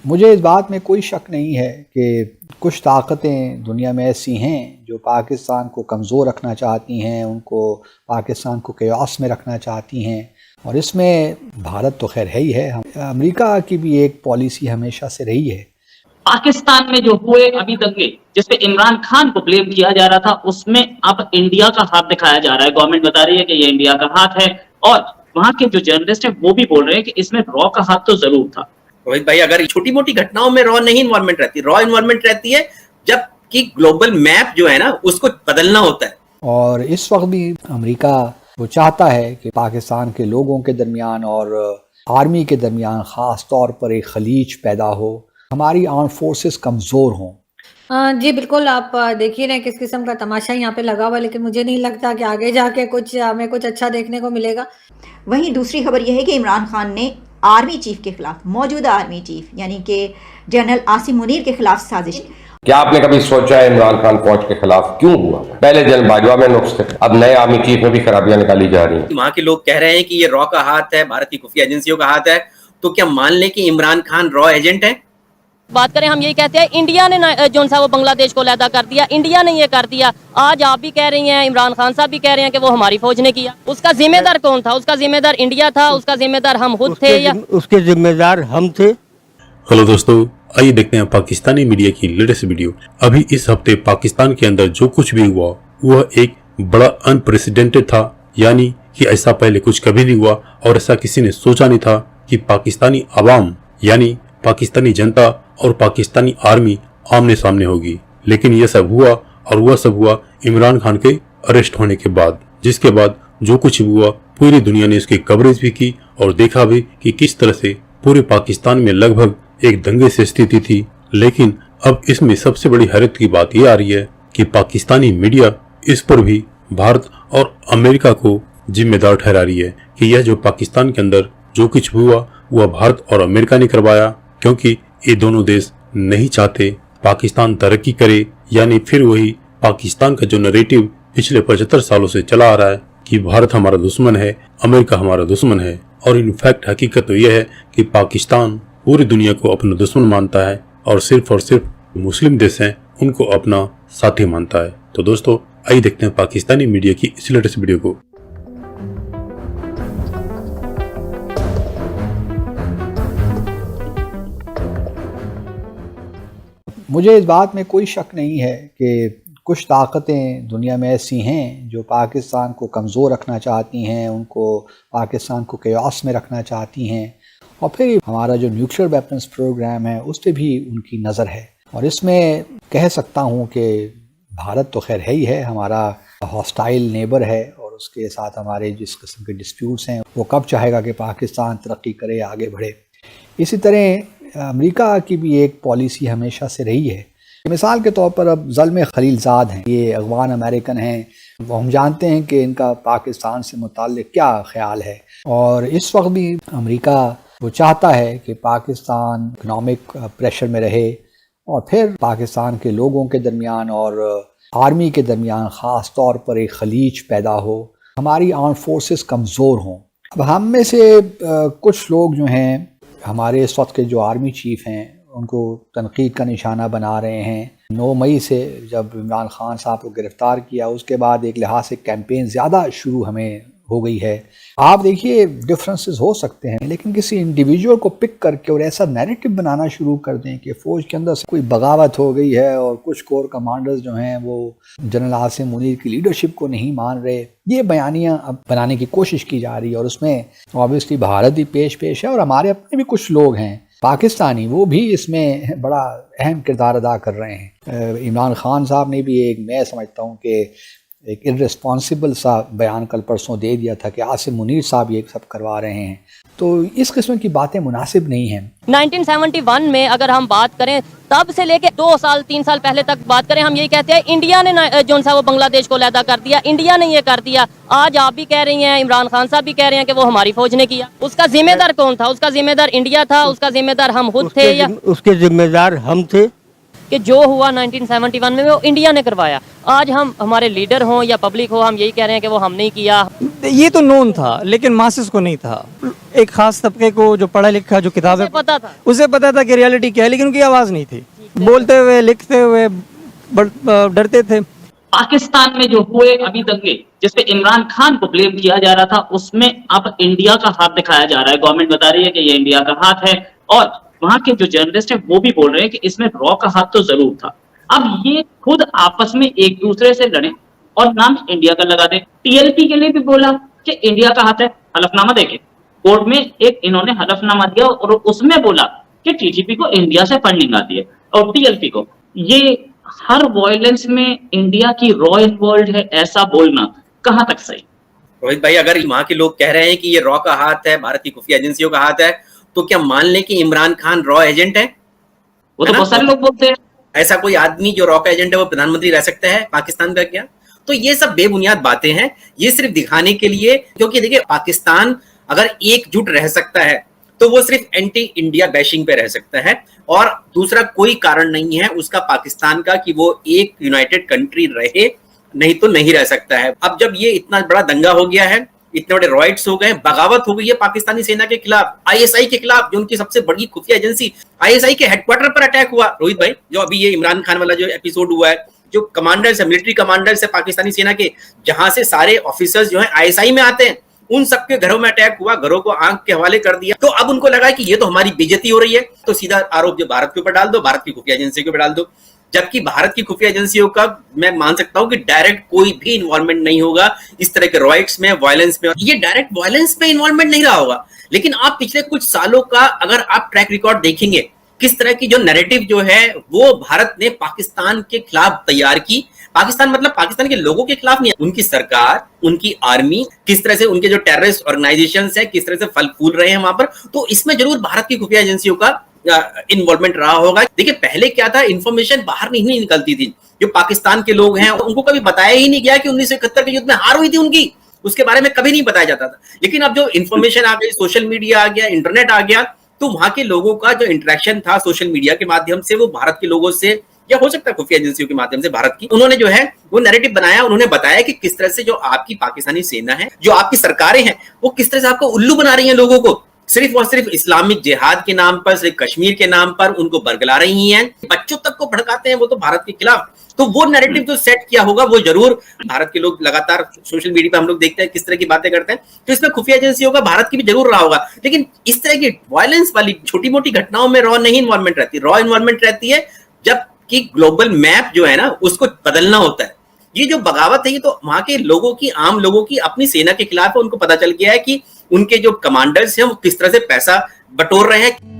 मुझे इस बात में कोई शक नहीं है कि कुछ ताकतें दुनिया में ऐसी हैं जो पाकिस्तान को कमज़ोर रखना चाहती हैं, उनको पाकिस्तान को केओस में रखना चाहती हैं, और इसमें भारत तो खैर है ही है। अमेरिका की भी एक पॉलिसी हमेशा से रही है। पाकिस्तान में जो हुए अभी दंगे जिसपे इमरान खान को ब्लेम किया जा रहा था, उसमें अब इंडिया का हाथ दिखाया जा रहा है। गवर्नमेंट बता रही है कि ये इंडिया का हाथ है, और वहां के जो जर्नलिस्ट हैं वो भी बोल रहे हैं कि इसमें रॉ का हाथ तो जरूर था। रोहित भाई, अगर छोटी मोटी घटनाओं में रॉ नहीं इन्वॉल्वमेंट रहती, रॉ इन्वॉल्वमेंट रहती है जबकि ग्लोबल मैप जो है ना उसको बदलना होता है। और इस वक्त भी अमेरिका वो चाहता है कि पाकिस्तान के लोगों के दरमियान और आर्मी के दरमियान ख़ास तौर पर एक खलीज पैदा हो, हमारी आर्म फोर्सेस कमज़ोर हों। जी बिल्कुल, आप देखिए ना किस किस्म का तमाशा यहाँ पे लगा हुआ, लेकिन मुझे नहीं लगता कि आगे जाके हमें कुछ अच्छा देखने को मिलेगा। वहीं दूसरी खबर यह है कि इमरान खान ने आर्मी चीफ के खिलाफ, मौजूदा आर्मी चीफ यानी कि जनरल आसिम मुनीर के खिलाफ साजिश। क्या आपने कभी सोचा है इमरान खान फौज के खिलाफ क्यों हुआ? पहले जनरल बाजवा में नुक्स थे, अब नए आर्मी चीफ में भी खराबियां निकाली जा रही हैं। वहां के लोग कह रहे हैं कि ये रॉ का हाथ है, भारत की खुफिया एजेंसियों का हाथ है, तो क्या मान लें कि इमरान खान रॉ एजेंट है? बात करें, हम यही कहते हैं इंडिया ने जो सा वो बांग्लादेश को अलहदा कर दिया, इंडिया ने ये कर दिया। आज आप भी कह रही हैं, इमरान खान साहब भी कह रहे हैं कि वो हमारी फौज ने किया। उसका जिम्मेदार कौन था? उसका जिम्मेदार इंडिया था, उसका जिम्मेदार हम खुद थे, या उसके जिम्मेदार हम थे? हेलो दोस्तों, आइए देखते हैं पाकिस्तानी मीडिया की लेटेस्ट वीडियो। अभी इस हफ्ते पाकिस्तान के अंदर जो कुछ भी हुआ वह एक बड़ा अनप्रेसिडेंटेड था, यानी कि ऐसा पहले कुछ कभी नहीं हुआ और ऐसा किसी ने सोचा नहीं था कि पाकिस्तानी आवाम यानी पाकिस्तानी जनता और पाकिस्तानी आर्मी आमने सामने होगी। लेकिन यह सब हुआ, और वह सब हुआ इमरान खान के अरेस्ट होने के बाद, जिसके बाद जो कुछ हुआ पूरी दुनिया ने इसकी कवरेज भी की और देखा भी कि किस तरह से पूरे पाकिस्तान में लगभग एक दंगे से स्थिति थी। लेकिन अब इसमें सबसे बड़ी हैरत की बात यह आ रही है कि पाकिस्तानी मीडिया इस पर भी भारत और अमेरिका को जिम्मेदार ठहरा रही है कि यह जो पाकिस्तान के अंदर जो कुछ हुआ वह भारत और अमेरिका ने करवाया, क्योंकि ये दोनों देश नहीं चाहते पाकिस्तान तरक्की करे। यानी फिर वही पाकिस्तान का जो नैरेटिव पिछले 75 सालों से चला आ रहा है कि भारत हमारा दुश्मन है, अमेरिका हमारा दुश्मन है। और इनफैक्ट हकीकत तो यह है कि पाकिस्तान पूरी दुनिया को अपना दुश्मन मानता है और सिर्फ मुस्लिम देश हैं उनको अपना साथी मानता है। तो दोस्तों, आइए देखते हैं पाकिस्तानी मीडिया की इस लेटेस्ट वीडियो को। मुझे इस बात में कोई शक नहीं है कि कुछ ताकतें दुनिया में ऐसी हैं जो पाकिस्तान को कमज़ोर रखना चाहती हैं, उनको पाकिस्तान को केओस में रखना चाहती हैं, और फिर हमारा जो न्यूक्लियर वेपन्स प्रोग्राम है उस पर भी उनकी नज़र है। और इसमें कह सकता हूँ कि भारत तो खैर है ही है, हमारा हॉस्टाइल नेबर है, और उसके साथ हमारे जिस किस्म के डिस्प्यूट्स हैं वो कब चाहेगा कि पाकिस्तान तरक्की करे, आगे बढ़े। इसी तरह अमेरिका की भी एक पॉलिसी हमेशा से रही है। मिसाल के तौर पर अब ज़ल्म खलीलज़ाद हैं, ये अफ़गान अमेरिकन हैं, वो हम जानते हैं कि इनका पाकिस्तान से मुताल्लिक़ क्या ख़्याल है। और इस वक्त भी अमेरिका वो चाहता है कि पाकिस्तान इकनॉमिक प्रेशर में रहे, और फिर पाकिस्तान के लोगों के दरमियान और आर्मी के दरमियान ख़ास तौर पर एक खलीज पैदा हो, हमारी आर्म फोर्सेस कमज़ोर हों। अब हम में से कुछ लोग जो हैं, हमारे इस वक्त के जो आर्मी चीफ हैं, उनको तनकीद का निशाना बना रहे हैं। 9 मई से जब इमरान खान साहब को गिरफ़्तार किया, उसके बाद एक लिहाज से कैंपेन ज़्यादा शुरू हमें हो गई है। आप देखिए, डिफरेंसेस हो सकते हैं, लेकिन किसी इंडिविजुअल को पिक करके और ऐसा नैरेटिव बनाना शुरू कर दें कि फ़ौज के अंदर से कोई बगावत हो गई है और कुछ कोर कमांडर्स जो हैं वो जनरल आसिम मुनीर की लीडरशिप को नहीं मान रहे, ये बयानियाँ अब बनाने की कोशिश की जा रही है। और उसमें ऑब्वियसली भारत भी पेश है, और हमारे अपने भी कुछ लोग हैं पाकिस्तानी, वो भी इसमें बड़ा अहम किरदार अदा कर रहे हैं। इमरान खान साहब ने भी एक, मैं समझता हूँ कि एक इर्रेस्पॉन्सिबल सा बयान कल परसों दे दिया था कि आसिम मुनीर साहब ये सब करवा रहे हैं। तो इस किस्म की बातें मुनासिब नहीं हैं। 1971 में अगर हम बात करें, तब से लेके 2 साल 3 साल पहले तक बात करें, हम यही कहते हैं इंडिया ने जो सा वो बांग्लादेश को अलहदा कर दिया, इंडिया ने ये कर दिया। आज आप भी कह रही हैं, इमरान खान साहब भी कह रहे हैं कि वो हमारी फौज ने किया। उसका जिम्मेदार कौन था? उसका जिम्मेदार इंडिया था, उसका जिम्मेदार हम खुद थे, या उसके जिम्मेदार हम थे? कि जो हुआ 1971 में वो इंडिया ने करवाया। आज हम हमारे लीडर हों या पब्लिक हो, हम यही कह रहे हैं कि वो हमने ही किया। ये तो नोन था, लेकिन मासेस को नहीं था। एक खास तबके को जो पढ़ा लिखा, जो किताबें पता था, उसे पता था कि रियलिटी क्या है, लेकिन उनकी आवाज नहीं थी। बोलते हुए, लिखते हुए डरते थे। पाकिस्तान में जो हुए अभी दंगे जिसपे इमरान खान को ब्लेम किया जा रहा था, उसमें अब इंडिया का हाथ दिखाया जा रहा है। गवर्नमेंट बता रही है कि ये इंडिया का हाथ है, और वहां के जो जर्नलिस्ट हैं वो भी बोल रहे हैं कि इसमें रॉ का हाथ तो जरूर था। अब ये खुद आपस में एक दूसरे से लड़े और नाम इंडिया का लगा दे। टीएलपी के लिए भी बोला कि इंडिया का हाथ है, हलफनामा देके कोर्ट में एक इन्होंने हलफनामा दिया और उसमें बोला कि टीटीपी को इंडिया से फंडिंग आती है और टीएलपी को। ये हर वायलेंस में इंडिया की रॉ इन्वॉल्व है, ऐसा बोलना कहां तक सही? रोहित भाई, अगर वहां के लोग कह रहे हैं कि ये रॉ का हाथ है, भारत की खुफिया एजेंसियों का हाथ है, तो क्या मान लें कि इमरान खान रॉ एजेंट है? वो तो बहुत सारे लोग बोलते हैं। ऐसा कोई आदमी जो रॉ का एजेंट है वो प्रधानमंत्री रह सकता है पाकिस्तान का क्या? तो ये सब बेबुनियाद बातें हैं, ये सिर्फ दिखाने के लिए, क्योंकि देखिए पाकिस्तान अगर एकजुट रह सकता है तो वो सिर्फ एंटी इंडिया बैशिंग पे रह सकता है, और दूसरा कोई कारण नहीं है उसका पाकिस्तान का कि वो एक यूनाइटेड कंट्री रहे, नहीं तो नहीं रह सकता है। अब जब ये इतना बड़ा दंगा हो गया है, इतने बड़े रॉयट्स हो गए, बगावत हो गई है पाकिस्तानी सेना के खिलाफ, आईएसआई के खिलाफ, जो उनकी सबसे बड़ी खुफिया एजेंसी, आईएसआई के हेडक्वार्टर पर अटैक हुआ। रोहित भाई, जो अभी ये इमरान खान वाला जो एपिसोड हुआ है, जो कमांडर्स है, मिलिट्री कमांडर्स है पाकिस्तानी सेना के, जहां से सारे ऑफिसर्स जो है आईएसआई में आते हैं, उन सबके घरों में अटैक हुआ, घरों को आंख के हवाले कर दिया। तो अब उनको लगा कि ये तो हमारी बेइज्जती हो रही है, तो सीधा आरोप जो भारत के ऊपर डाल दो, भारत की खुफिया एजेंसी के ऊपर डाल दो। जबकि भारत की खुफिया एजेंसियों का मैं मान सकता हूं कि डायरेक्ट कोई भी इन्वॉल्वमेंट नहीं होगा इस तरह के रॉयट्स में, वायलेंस में। ये डायरेक्ट वायलेंस में इन्वॉल्वमेंट नहीं रहा होगा, लेकिन आप पिछले कुछ सालों का अगर आप ट्रैक रिकॉर्ड देखेंगे, किस तरह की जो नैरेटिव जो है वो भारत ने पाकिस्तान के खिलाफ तैयार की। पाकिस्तान मतलब पाकिस्तान के लोगों के खिलाफ नहीं, उनकी सरकार, उनकी आर्मी, किस तरह से उनके जो टेररिस्ट ऑर्गेनाइजेशंस है किस तरह से फल फूल रहे हैं वहां पर। तो इसमें जरूर भारत की खुफिया एजेंसियों का इन्वॉल्वमेंट रहा होगा। देखिए पहले क्या था, इंफॉर्मेशन बाहर नहीं निकलती थी। जो पाकिस्तान के लोग हैं उनको कभी बताया ही नहीं गया कि 1971 के युद्ध में हार हुई थी उनकी, उसके बारे में कभी नहीं बताया जाता था। लेकिन अब जो इंफॉर्मेशन आ गई, सोशल मीडिया आ गया, इंटरनेट आ गया, तो वहां के लोगों का जो इंटरेक्शन था सोशल मीडिया के माध्यम से, वो भारत के लोगों से या हो सकता है खुफिया एजेंसियों के माध्यम से भारत की, उन्होंने जो है वो नैरेटिव बनाया। उन्होंने बताया कि किस तरह से जो आपकी पाकिस्तानी सेना है, जो आपकी सरकारें हैं, वो किस तरह से आपको उल्लू बना रही हैं, लोगों को सिर्फ और सिर्फ इस्लामिक जिहाद के नाम पर, सिर्फ कश्मीर के नाम पर उनको बरगला रही हैं, बच्चों तक को भड़काते हैं वो तो भारत के खिलाफ। तो वो नैरेटिव जो सेट किया होगा वो जरूर भारत के लोग लगातार सोशल मीडिया पे हम लोग देखते हैं किस तरह की बातें करते हैं, तो इसमें खुफिया एजेंसियों का भारत की भी जरूर रहा होगा। लेकिन इस तरह की वायलेंस वाली छोटी मोटी घटनाओं में रॉ नहीं इन्वॉल्वमेंट रहती। रॉ इन्वॉल्वमेंट रहती है जबकि ग्लोबल मैप जो है ना उसको बदलना होता है। ये जो बगावत है ये तो वहां के लोगों की, आम लोगों की अपनी सेना के खिलाफ है। उनको पता चल गया है कि उनके जो कमांडर्स हैं वो किस तरह से पैसा बटोर रहे हैं।